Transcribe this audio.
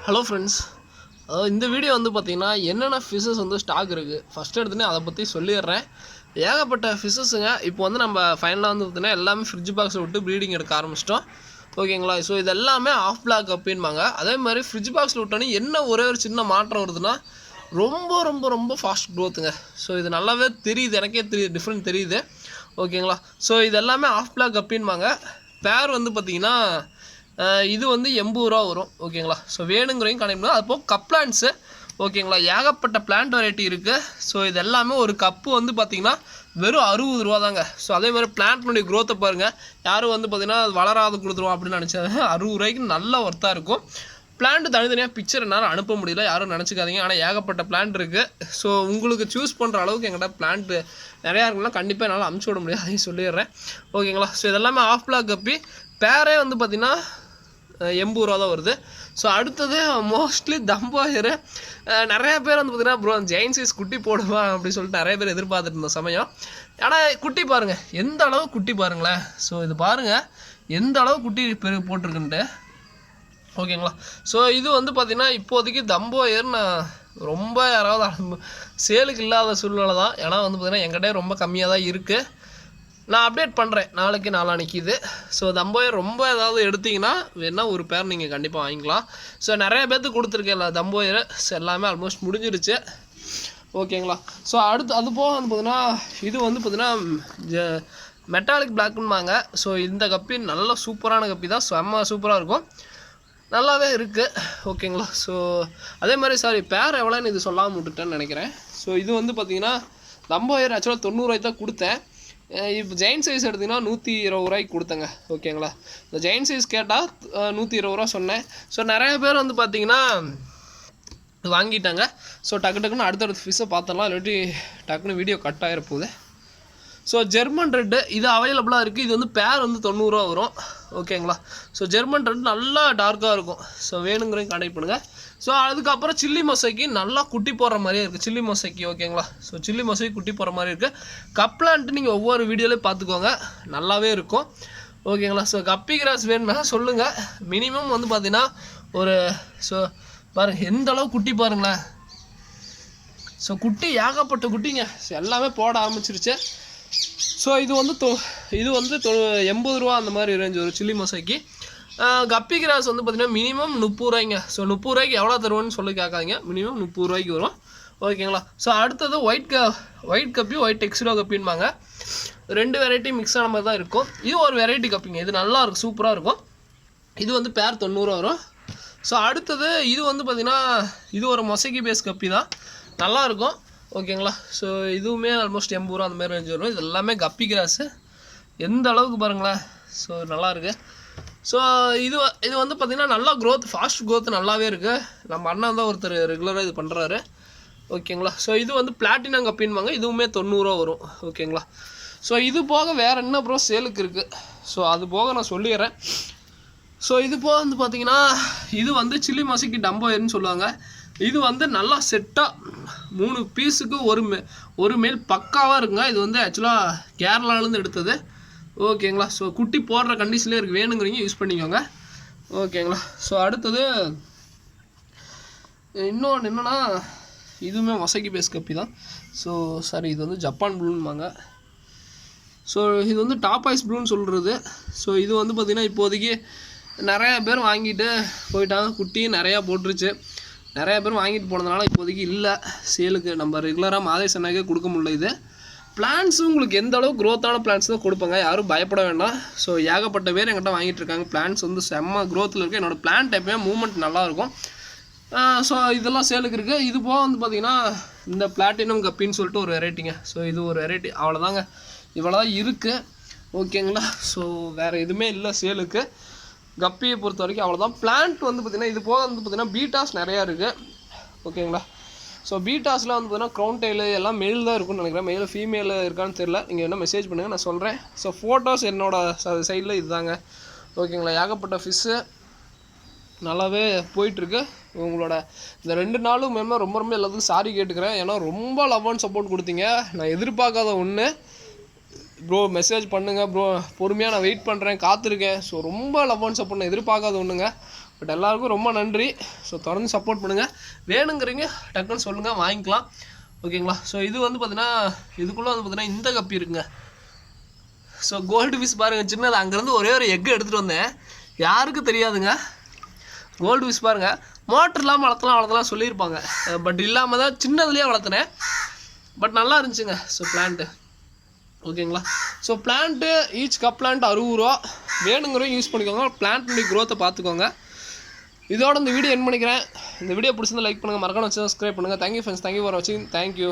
Hello friends, இந்த video வந்து பார்த்தீங்கன்னா என்னென்ன ஃபிஷ்ஷஸ் வந்து ஸ்டாக் இருக்குது ஃபஸ்ட்டு எடுத்துனே அதை பற்றி சொல்லிடுறேன். ஏகப்பட்ட ஃபிஷ்ஷஸுங்க. இப்போ வந்து நம்ம ஃபைனலாக வந்து பார்த்தீங்கன்னா எல்லாமே ஃப்ரிட்ஜ் பாக்ஸை விட்டு ப்ரீடிங் எடுக்க ஆரம்பிச்சிட்டோம். ஓகேங்களா? ஸோ இது எல்லாமே ஆஃப் பிளாக் அப்படின்பாங்க. அதே மாதிரி ஃப்ரிட்ஜ் பாக்ஸில் விட்டோன்னே என்ன ஒரே ஒரு சின்ன மாற்றம் வருதுன்னா ரொம்ப ரொம்ப ரொம்ப ஃபாஸ்ட் க்ரோத்துங்க. ஸோ இது நல்லாவே தெரியுது, எனக்கே தெரியுது, டிஃப்ரெண்ட் தெரியுது. ஓகேங்களா? ஸோ இது எல்லாமே ஆஃப் பிளாக் அப்படின்பாங்க. பேர் வந்து பார்த்திங்கன்னா இது வந்து 80 ரூபா வரும். ஓகேங்களா? ஸோ வேணுங்கிறவங்க கனெக்ட் அது போக கப் பிளான்ட்ஸு. ஓகேங்களா? ஏகப்பட்ட பிளான்ட் வெரைட்டி இருக்குது. ஸோ இது எல்லாமே ஒரு கப்பு வந்து பார்த்திங்கன்னா வெறும் 60 ரூபா தாங்க. ஸோ அதே மாதிரி பிளான்ட்னுடைய க்ரோத்தை பாருங்கள். யாரும் வந்து பார்த்திங்கன்னா வளராது கொடுத்துருவோம் அப்படின்னு நினச்சாங்க. 60 ரூபாய்க்கு நல்ல ஒர்த்தாக இருக்கும். பிளான்ட்டு தனித்தனியாக பிக்சர் என்னால் அனுப்ப முடியல, யாரும் நினச்சிக்காதீங்க. ஆனால் ஏகப்பட்ட பிளான்ட் இருக்குது. ஸோ உங்களுக்கு சூஸ் பண்ணுற அளவுக்கு எங்கிட்ட பிளான்ட்டு நிறையா இருக்குன்னா கண்டிப்பாக என்னால் அமுச்சு விட முடியாது, அதையும் சொல்லிடுறேன். ஓகேங்களா? ஸோ இதெல்லாமே ஆஃப் பிளாக் கப்பி. பேரே வந்து பார்த்திங்கன்னா 80 ரூபா தான் வருது. ஸோ அடுத்தது மோஸ்ட்லி தம்பாயர். நிறையா பேர் வந்து பார்த்திங்கன்னா ப்ரோ ஜெயின் சைஸ் குட்டி போடுவான் அப்படின்னு சொல்லிட்டு நிறைய பேர் எதிர்பார்த்துட்டு இருந்த சமயம். ஆனால் குட்டி பாருங்கள், எந்த அளவு குட்டி பாருங்களேன். ஸோ இது பாருங்கள் எந்த அளவு குட்டி போட்டிருக்குன்ட்டு. ஓகேங்களா? ஸோ இது வந்து பார்த்திங்கன்னா இப்போதைக்கு தம்போயர் நான் ரொம்ப யாராவது சேலுக்கு இல்லாத சூழ்நிலை தான். ஏன்னா வந்து பார்த்திங்கன்னா எங்கிட்டே ரொம்ப கம்மியாக தான் இருக்குது. நான் அப்டேட் பண்ணுறேன் நாளைக்கு நாளான்னைக்கு இது. ஸோ தம்போயர் ரொம்ப ஏதாவது எடுத்திங்கன்னா வேணால் ஒரு பேர் நீங்கள் கண்டிப்பாக வாங்கிக்கலாம். ஸோ நிறைய பேர்த்துக்கு கொடுத்துருக்கேன் தம்போயர். ஸோ எல்லாமே ஆல்மோஸ்ட் முடிஞ்சிருச்சு. ஓகேங்களா? ஸோ அடுத்து அது போக வந்து பார்த்தீங்கன்னா இது வந்து பார்த்திங்கன்னா மெட்டாலிக் பிளாக்குன்பாங்க. ஸோ இந்த கப்பி நல்ல சூப்பரான கப்பி தான். செம்ம சூப்பராக இருக்கும், நல்லாவே இருக்குது. ஓகேங்களா? ஸோ அதே மாதிரி பேர் எவ்வளோன்னு இது சொல்லாமல் விட்டுட்டேன்னு நினைக்கிறேன். ஸோ இது வந்து பார்த்திங்கன்னா தம்போயர் ஆக்சுவலாக 90 ரூபாய்க்கு தான் கொடுத்தேன். இப்போ ஜெயின் சைஸ் எடுத்திங்கன்னா 120 ரூபாய்க்கு கொடுத்தேங்க. ஓகேங்களா? இந்த ஜெயின் சைஸ் கேட்டால் 120 ரூபா சொன்னேன். ஸோ நிறைய பேர் வந்து பார்த்திங்கன்னா வாங்கிட்டாங்க. ஸோ டக்குன்னு அடுத்தடுத்த ஃபிஷ்ஷை பார்த்தலாம், இல்லாட்டி டக்குன்னு வீடியோ கட் ஆகிற போகுது. ஸோ ஜெர்மன் ரெட்டு இது அவைலபிளாக இருக்குது. இது வந்து பேர் வந்து 90 ரூபா வரும். ஓகேங்களா? ஸோ ஜெர்மன் ரெட் நல்லா டார்க்காக இருக்கும். ஸோ வேணுங்கிறவங்க கான்டெக்ட் பண்ணுங்கள். ஸோ அதுக்கப்புறம் சில்லி மொசைக்கு நல்லா குட்டி போடுற மாதிரியே இருக்குது. சில்லி மொசைக்கு ஓகேங்களா? ஸோ சில்லி மொசைக்கு குட்டி போடுற மாதிரி இருக்குது. கப்லான்ட்டு நீங்கள் ஒவ்வொரு வீடியோலையும் பார்த்துக்கோங்க, நல்லாவே இருக்கும். ஓகேங்களா? ஸோ கப்பி கிராஸ் வேணும்னா சொல்லுங்கள். மினிமம் வந்து பார்த்தீங்கன்னா ஒரு பாருங்கள் எந்த அளவு குட்டி பாருங்களேன். ஸோ குட்டி ஏகப்பட்ட குட்டிங்க. ஸோ எல்லாமே போட ஆரம்பிச்சிருச்சு. ஸோ இது வந்து 80 ரூபா அந்த மாதிரி ரேஞ்ச் ஒரு சில்லி மொசைக்கு. கப்பி கிராஸ் வந்து பார்த்திங்கன்னா மினிமம் 30 ரூபாய்ங்க. ஸோ 30 ரூபாய்க்கு எவ்வளோ தருவோன்னு சொல்லி கேட்காதீங்க, மினிமம் 30 ரூபாய்க்கு வரும். ஓகேங்களா? ஸோ அடுத்தது ஒயிட் கப்பி, ஒயிட் எக்ஸ்ட்ரா கப்பின்பாங்க. 2 வெரைட்டி மிக்ஸ் ஆன மாதிரி தான் இருக்கும். இது ஒரு வெரைட்டி கப்பிங்க. இது நல்லா இருக்கும், சூப்பராக இருக்கும். இது வந்து பேர் 90 ரூபா வரும். ஸோ அடுத்தது இது வந்து பார்த்திங்கன்னா இது ஒரு மொசைக்கு பேஸ் கப்பி தான், நல்லாயிருக்கும். ஓகேங்களா? ஸோ இதுவுமே ஆல்மோஸ்ட் 80 ரூபா அந்த மாதிரி ரேஞ்ச் வரும். இது எல்லாமே கப்பி கிராஸு. எந்த அளவுக்கு பாருங்களேன். ஸோ நல்லாயிருக்கு. ஸோ இது வந்து பார்த்திங்கன்னா நல்லா ஃபாஸ்ட் க்ரோத் நல்லாவே இருக்குது. நம்ம அண்ணா தான் ஒருத்தர் ரெகுலராக இது பண்ணுறாரு. ஓகேங்களா? ஸோ இது வந்து பிளாட்டினம் கப்பின்பாங்க. இதுவுமே 90 ரூபா வரும். ஓகேங்களா? ஸோ இது போக வேறு என்ன ப்ரோ சேலுக்கு இருக்குது. ஸோ அது போக நான் சொல்லிடுறேன். ஸோ இது போக வந்து பார்த்திங்கன்னா இது வந்து சில்லி மொசைக்கு டம்போயர்னு சொல்லுவாங்க. இது வந்து நல்லா செட்டாக 3 பீஸுக்கு ஒரு மேல் பக்காவாக இருக்குங்க. இது வந்து ஆக்சுவலாக கேரளாவிலேருந்து எடுத்தது. ஓகேங்களா? ஸோ குட்டி போடுற கண்டிஷன்லேயே இருக்குது, வேணுங்கிறீங்க யூஸ் பண்ணிக்கோங்க. ஓகேங்களா? ஸோ அடுத்தது இன்னொன்று என்னென்னா இதுவுமே மொசைக்கு பேஸ் கப்பி தான். ஸோ இது வந்து ஜப்பான் ப்ளூன்பாங்க. ஸோ இது வந்து டாப் ஐஸ் ப்ளூன்னு சொல்கிறது. ஸோ இது வந்து பார்த்திங்கன்னா இப்போதைக்கு நிறையா பேர் வாங்கிட்டு போயிட்டாங்க. குட்டி நிறையா போட்டுருச்சு. நிறையா பேர் வாங்கிட்டு போனதுனால இப்போதைக்கு இல்லை சேலுக்கு. நம்ம ரெகுலராக மாதே சென்னாக்கே கொடுக்க முடியல. இது பிளான்ஸும் உங்களுக்கு எந்த அளவு க்ரோத்தான பிளான்ஸ் தான் கொடுப்பாங்க, யாரும் பயப்பட வேண்டாம். ஸோ ஏகப்பட்ட பேர் என்கிட்ட வாங்கிட்டு இருக்காங்க. பிளான்ஸ் வந்து செம்ம க்ரோத்தில் இருக்குது. என்னோடய பிளான்ட் எப்போயுமே மூவ்மெண்ட் நல்லாயிருக்கும். ஸோ இதெல்லாம் சேலுக்கு இருக்குது. இது போக வந்து பார்த்திங்கன்னா இந்த பிளாட்டினம் கப்பின்னு சொல்லிட்டு ஒரு வெரைட்டிங்க. ஸோ இது ஒரு வெரைட்டி, அவ்வளோதாங்க, இவ்வளோ தான் இருக்குது. ஓகேங்களா? ஸோ வேறு எதுவுமே இல்லை சேலுக்கு. கப்பியை பொறுத்த வரைக்கும் அவ்வளோதான். பிளான்ட் வந்து பார்த்திங்கன்னா இது போக வந்து பார்த்திங்கன்னா பீட்டாஸ் நிறையா இருக்குது. ஓகேங்களா? ஸோ பீட்டாஸில் வந்து பார்த்திங்கன்னா க்ரௌன் டெய்லு எல்லாம் மெயில் தான் இருக்குன்னு நினைக்கிறேன். மெயில் ஃபீமேல் இருக்கான்னு தெரியல. நீங்கள் என்ன மெசேஜ் பண்ணுங்கள், நான் சொல்கிறேன். ஸோ ஃபோட்டோஸ் என்னோடய சைடில் இதுதாங்க. ஓகேங்களா? ஏகப்பட்ட ஃபிஷ்ஷு நல்லாவே போயிட்டுருக்கு. உங்களோட இந்த 2 நாளும் ரொம்ப ரொம்ப எல்லாத்துக்கும் சாரி கேட்டுக்கிறேன். ஏன்னா ரொம்ப லவ் அண்ட் சப்போர்ட் கொடுத்தீங்க. நான் எதிர்பார்க்காத ஒன்று. ப்ரோ மெசேஜ் பண்ணுங்கள் ப்ரோ, பொறுமையாக நான் வெயிட் பண்ணுறேன், காத்திருக்கேன். ஸோ ரொம்ப லவ் அண்ட் சப்போர்ட் நான் எதிர்பார்க்காத ஒன்றுங்க. பட் எல்லாருக்கும் ரொம்ப நன்றி. ஸோ தொடர்ந்து சப்போர்ட் பண்ணுங்கள். வேணுங்கிறீங்க டக்குன்னு சொல்லுங்கள், வாங்கிக்கலாம். ஓகேங்களா? ஸோ இது வந்து பார்த்தீங்கன்னா இதுக்குள்ளே வந்து பார்த்தீங்கன்னா இந்த கப்பி இருக்குங்க. ஸோ கோல்டு ஃபிஷ் பாருங்கள், சின்னது. அங்கேருந்து ஒரே ஒரு எக்கு எடுத்துகிட்டு வந்தேன், யாருக்கும் தெரியாதுங்க. கோல்டு ஃபிஷ் பாருங்கள், மோட்டர் இல்லாமல் வளர்த்தலாம் சொல்லியிருப்பாங்க. பட் இல்லாமல் தான் சின்னதுலேயே வளர்த்துனேன். பட் நல்லா இருந்துச்சுங்க. ஸோ பிளான்ட்டு ஓகேங்களா? So plant each cup plant 60 ரூபா. வேணுங்கிறவங்க யூஸ் பண்ணிக்கோங்க. பிளான்ட்டுடைய க்ரோத்தை பார்த்துக்கோங்க. இதோட இந்த வீடியோ என் பண்ணிக்கிறேன். இந்த வீடியோ பிடிச்சிருந்தா லைக் பண்ணுங்கள், மறக்காம சப்ஸ்கிரைப் பண்ணுங்கள். தேங்க்யூ ஃப்ரெண்ட்ஸ், தேங்க்யூ ஃபார் வாட்சிங். தேங்க்யூ.